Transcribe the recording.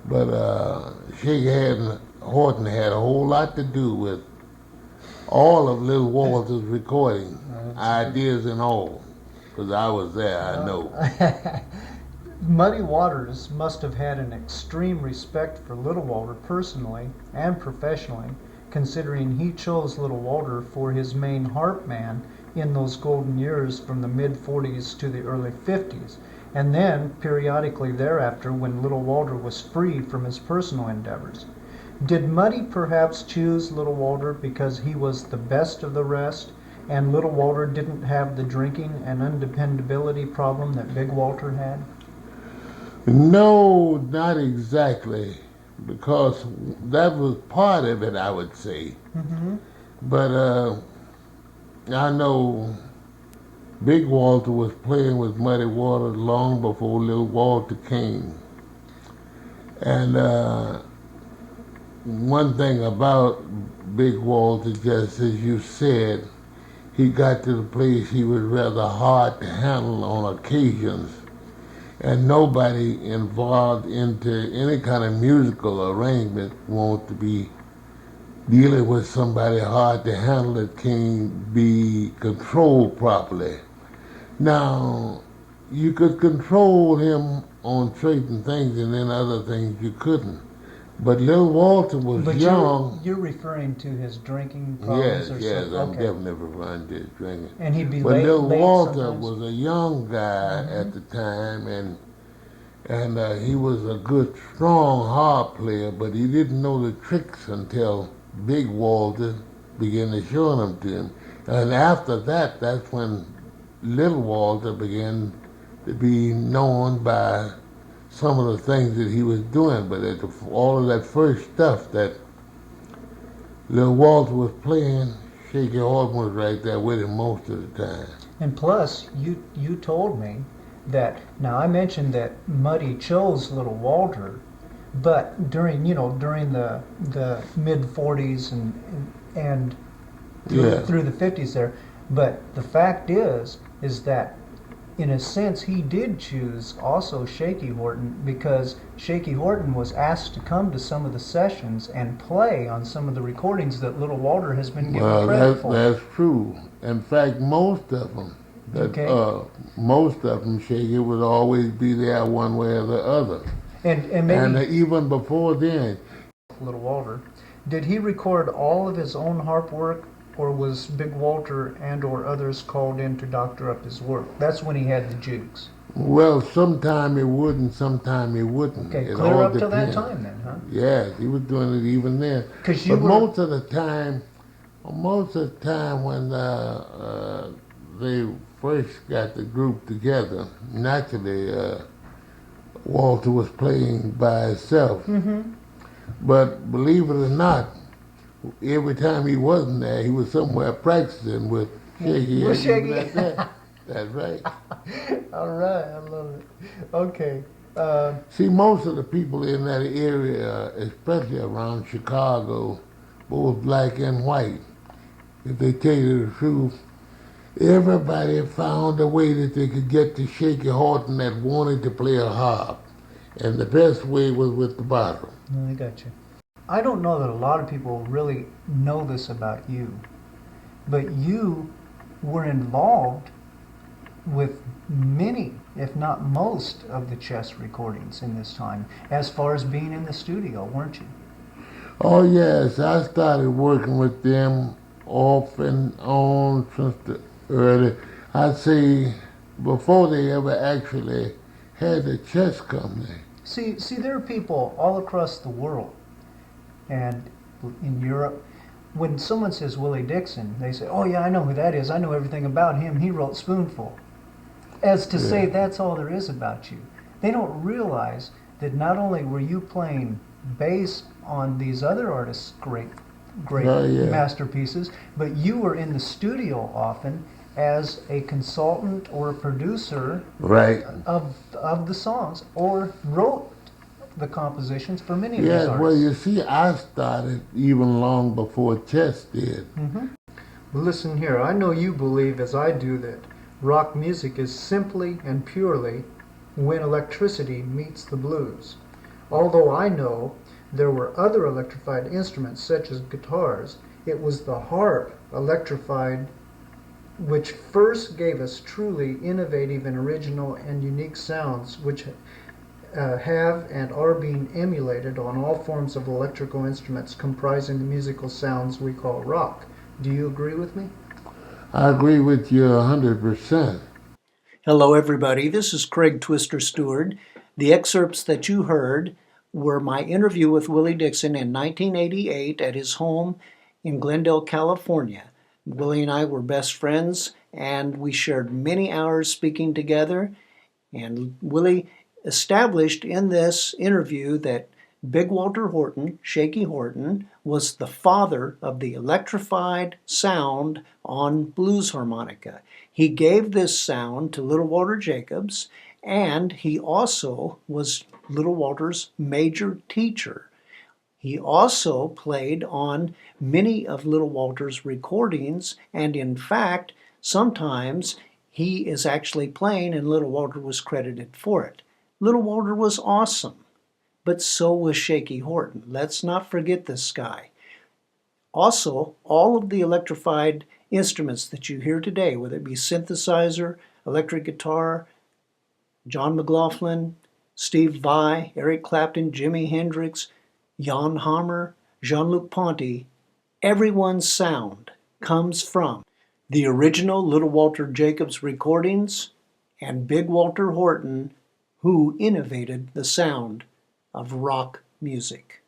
But Shakey Horton had a whole lot to do with all of Little Walter's recording, ideas and all. Because I was there, I know. Muddy Waters must have had an extreme respect for Little Walter personally and professionally, considering he chose Little Walter for his main harp man in those golden years from the mid-40s to the early 50s, and then periodically thereafter when Little Walter was free from his personal endeavors. Did Muddy perhaps choose Little Walter because he was the best of the rest, and Little Walter didn't have the drinking and undependability problem that Big Walter had? No, not exactly, because that was part of it, I would say. Mm-hmm. But I know Big Walter was playing with Muddy Waters long before Little Walter came. And one thing about Big Walter, just as you said, he got to the place he was rather hard to handle on occasions. And nobody involved into any kind of musical arrangement wants to be dealing with somebody hard to handle that can't be controlled properly. Now, you could control him on certain things and then other things you couldn't. But Little Walter was But young. you're referring to his drinking problems? Yes, something? I'm Okay. definitely referring to his drinking. And he'd be But late, Little late Walter sometimes? was a young guy at the time, and he was a good, strong harp player, but he didn't know the tricks until Big Walter began to show them to him. And after that, that's when Little Walter began to be known by some of the things that he was doing. But all of that first stuff that Little Walter was playing, Shakey Horton was right there with him most of the time. And plus, you told me that, now I mentioned that Muddy chose Little Walter, but during the mid 40s and through the 50s there, but the fact is that in a sense he did choose also Shakey Horton, because Shakey Horton was asked to come to some of the sessions and play on some of the recordings that Little Walter has been given credit for. That's true. In fact, most of them, Shakey would always be there one way or the other. And maybe even before then, Little Walter, did he record all of his own harp work, or was Big Walter and or others called in to doctor up his work? That's when he had the Jukes. well, sometime he would and sometime he wouldn't. Okay, It clear all up to that depends. time then, huh? Yes, he was doing it even then. But most of the time when they first got the group together, naturally Walter was playing by himself. Mm-hmm. But believe it or not, every time he wasn't there, he was somewhere practicing with Shakey. With Shakey. Like that. That's right. All right, I love it. Okay. See, most of the people in that area, especially around Chicago, both black and white, if they tell you the truth, everybody found a way that they could get to Shakey Horton that wanted to play a harp. And the best way was with the bottle. I got you. I don't know that a lot of people really know this about you, but you were involved with many, if not most, of the chess recordings in this time, as far as being in the studio, weren't you? Oh yes, I started working with them off and on since the early, I'd say before they ever actually had a chess company. See, there are people all across the world and in Europe. When someone says Willie Dixon, they say, "Oh yeah, I know who that is. I know everything about him. He wrote Spoonful." As to say that's all there is about you. They don't realize that not only were you playing bass on these other artists' great masterpieces, but you were in the studio often as a consultant or a producer of the songs, or wrote the compositions for many of these artists. Well, you see, I started even long before chess did. Mm-hmm. Listen here, I know you believe, as I do, that rock music is simply and purely when electricity meets the blues. Although I know there were other electrified instruments such as guitars, it was the harp electrified which first gave us truly innovative and original and unique sounds which have and are being emulated on all forms of electrical instruments comprising the musical sounds we call rock. Do you agree with me? I agree with you 100%. Hello, everybody. This is Craig Twister Steward. The excerpts that you heard were my interview with Willie Dixon in 1988 at his home in Glendale, California. Willie and I were best friends, and we shared many hours speaking together. And Willie established in this interview that Big Walter Horton, Shakey Horton, was the father of the electrified sound on blues harmonica. He gave this sound to Little Walter Jacobs, and he also was Little Walter's major teacher. He also played on many of Little Walter's recordings, and in fact, sometimes he is actually playing and Little Walter was credited for it. Little Walter was awesome, but so was Shakey Horton. Let's not forget this guy. Also, all of the electrified instruments that you hear today, whether it be synthesizer, electric guitar, John McLaughlin, Steve Vai, Eric Clapton, Jimi Hendrix, Jan Hammer, Jean-Luc Ponty, everyone's sound comes from the original Little Walter Jacobs recordings and Big Walter Horton, who innovated the sound of rock music.